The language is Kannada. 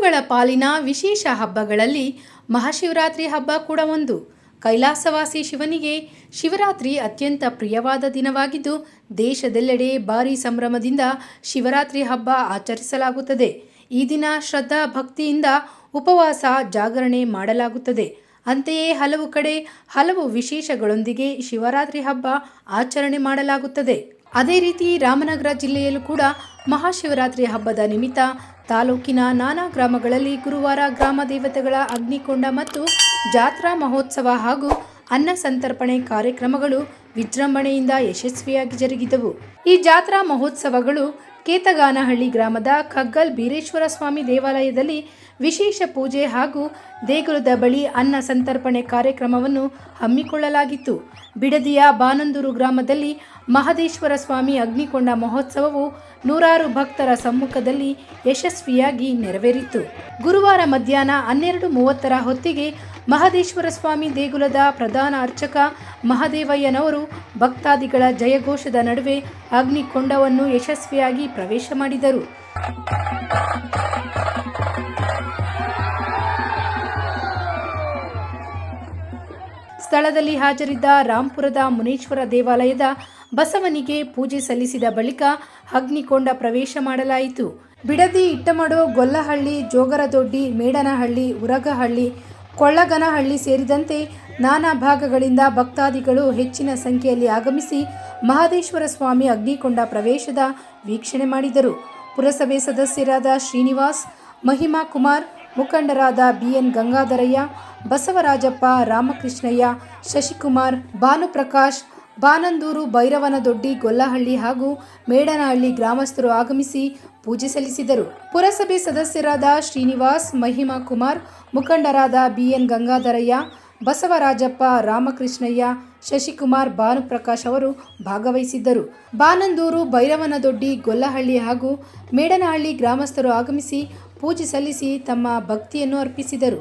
ಹಿಂದೂಗಳ ಪಾಲಿನ ವಿಶೇಷ ಹಬ್ಬಗಳಲ್ಲಿ ಮಹಾಶಿವರಾತ್ರಿ ಹಬ್ಬ ಕೂಡ ಒಂದು. ಕೈಲಾಸವಾಸಿ ಶಿವನಿಗೆ ಶಿವರಾತ್ರಿ ಅತ್ಯಂತ ಪ್ರಿಯವಾದ ದಿನವಾಗಿದ್ದು, ದೇಶದೆಲ್ಲೆಡೆ ಭಾರೀ ಸಂಭ್ರಮದಿಂದ ಶಿವರಾತ್ರಿ ಹಬ್ಬ ಆಚರಿಸಲಾಗುತ್ತದೆ. ಈ ದಿನ ಶ್ರದ್ಧಾ ಭಕ್ತಿಯಿಂದ ಉಪವಾಸ ಜಾಗರಣೆ ಮಾಡಲಾಗುತ್ತದೆ. ಅಂತೆಯೇ ಹಲವು ಕಡೆ ಹಲವು ವಿಶೇಷಗಳೊಂದಿಗೆ ಶಿವರಾತ್ರಿ ಹಬ್ಬ ಆಚರಣೆ ಮಾಡಲಾಗುತ್ತದೆ. ಅದೇ ರೀತಿ ರಾಮನಗರ ಜಿಲ್ಲೆಯಲ್ಲೂ ಕೂಡ ಮಹಾಶಿವರಾತ್ರಿ ಹಬ್ಬದ ನಿಮಿತ್ತ ತಾಲೂಕಿನ ನಾನಾ ಗ್ರಾಮಗಳಲ್ಲಿ ಗುರುವಾರ ಗ್ರಾಮ ದೇವತೆಗಳ ಅಗ್ನಿಕೊಂಡ ಮತ್ತು ಜಾತ್ರಾ ಮಹೋತ್ಸವ ಹಾಗೂ ಅನ್ನ ಸಂತರ್ಪಣೆ ಕಾರ್ಯಕ್ರಮಗಳು ವಿಜೃಂಭಣೆಯಿಂದ ಯಶಸ್ವಿಯಾಗಿ ಜರುಗಿದವು. ಈ ಜಾತ್ರಾ ಮಹೋತ್ಸವಗಳು ಕೇತಗಾನಹಳ್ಳಿ ಗ್ರಾಮದ ಕಗ್ಗಲ್ ಬೀರೇಶ್ವರ ಸ್ವಾಮಿ ದೇವಾಲಯದಲ್ಲಿ ವಿಶೇಷ ಪೂಜೆ ಹಾಗೂ ದೇಗುಲದ ಬಳಿ ಅನ್ನ ಸಂತರ್ಪಣೆ ಕಾರ್ಯಕ್ರಮವನ್ನು ಹಮ್ಮಿಕೊಳ್ಳಲಾಗಿತ್ತು. ಬಿಡದಿಯ ಬಾನಂದೂರು ಗ್ರಾಮದಲ್ಲಿ ಮಹದೇಶ್ವರ ಸ್ವಾಮಿ ಅಗ್ನಿಕೊಂಡ ಮಹೋತ್ಸವವು ನೂರಾರು ಭಕ್ತರ ಸಮ್ಮುಖದಲ್ಲಿ ಯಶಸ್ವಿಯಾಗಿ ನೆರವೇರಿತು. ಗುರುವಾರ ಮಧ್ಯಾಹ್ನ 12:30 ಹೊತ್ತಿಗೆ ಮಹದೇಶ್ವರ ಸ್ವಾಮಿ ದೇಗುಲದ ಪ್ರಧಾನ ಅರ್ಚಕ ಮಹದೇವಯ್ಯನವರು ಭಕ್ತಾದಿಗಳ ಜಯಘೋಷದ ನಡುವೆ ಅಗ್ನಿಕೊಂಡವನ್ನು ಯಶಸ್ವಿಯಾಗಿ ಪ್ರವೇಶ ಮಾಡಿದರು. ಸ್ಥಳದಲ್ಲಿ ಹಾಜರಿದ್ದ ರಾಂಪುರದ ಮುನೇಶ್ವರ ದೇವಾಲಯದ ಬಸವನಿಗೆ ಪೂಜೆ ಸಲ್ಲಿಸಿದ ಬಳಿಕ ಅಗ್ನಿಕೊಂಡ ಪ್ರವೇಶ ಮಾಡಲಾಯಿತು. ಬಿಡದಿ, ಇಟ್ಟಮಡು, ಗೊಲ್ಲಹಳ್ಳಿ, ಜೋಗರದೊಡ್ಡಿ, ಮೇಡನಹಳ್ಳಿ, ಉರಗಹಳ್ಳಿ, ಕೊಳ್ಳಗನಹಳ್ಳಿ ಸೇರಿದಂತೆ ನಾನಾ ಭಾಗಗಳಿಂದ ಭಕ್ತಾದಿಗಳು ಹೆಚ್ಚಿನ ಸಂಖ್ಯೆಯಲ್ಲಿ ಆಗಮಿಸಿ ಮಹದೇಶ್ವರ ಸ್ವಾಮಿ ಅಗ್ನಿಕೊಂಡ ಪ್ರವೇಶದ ವೀಕ್ಷಣೆ ಮಾಡಿದರು. ಪುರಸಭೆ ಸದಸ್ಯರಾದ ಶ್ರೀನಿವಾಸ್, ಮಹಿಮಾ ಕುಮಾರ್, ಮುಖಂಡರಾದ BN ಗಂಗಾಧರಯ್ಯ, ಬಸವರಾಜಪ್ಪ, ರಾಮಕೃಷ್ಣಯ್ಯ, ಶಶಿಕುಮಾರ್, ಭಾನುಪ್ರಕಾಶ್, ಬಾನಂದೂರು, ಭೈರವನದೊಡ್ಡಿ, ಗೊಲ್ಲಹಳ್ಳಿ ಹಾಗೂ ಮೇಡನಹಳ್ಳಿ ಗ್ರಾಮಸ್ಥರು ಆಗಮಿಸಿ ಪೂಜೆ ಸಲ್ಲಿಸಿದರು. ಪುರಸಭೆ ಸದಸ್ಯರಾದ ಶ್ರೀನಿವಾಸ್, ಮಹಿಮಾ ಕುಮಾರ್, ಮುಖಂಡರಾದ BN ಗಂಗಾಧರಯ್ಯ, ಬಸವರಾಜಪ್ಪ, ರಾಮಕೃಷ್ಣಯ್ಯ, ಶಶಿಕುಮಾರ್, ಭಾನುಪ್ರಕಾಶ್ ಅವರು ಭಾಗವಹಿಸಿದ್ದರು. ಬಾನಂದೂರು, ಭೈರವನದೊಡ್ಡಿ, ಗೊಲ್ಲಹಳ್ಳಿ ಹಾಗೂ ಮೇಡನಹಳ್ಳಿ ಗ್ರಾಮಸ್ಥರು ಆಗಮಿಸಿ ಪೂಜೆ ಸಲ್ಲಿಸಿ ತಮ್ಮ ಭಕ್ತಿಯನ್ನು ಅರ್ಪಿಸಿದರು.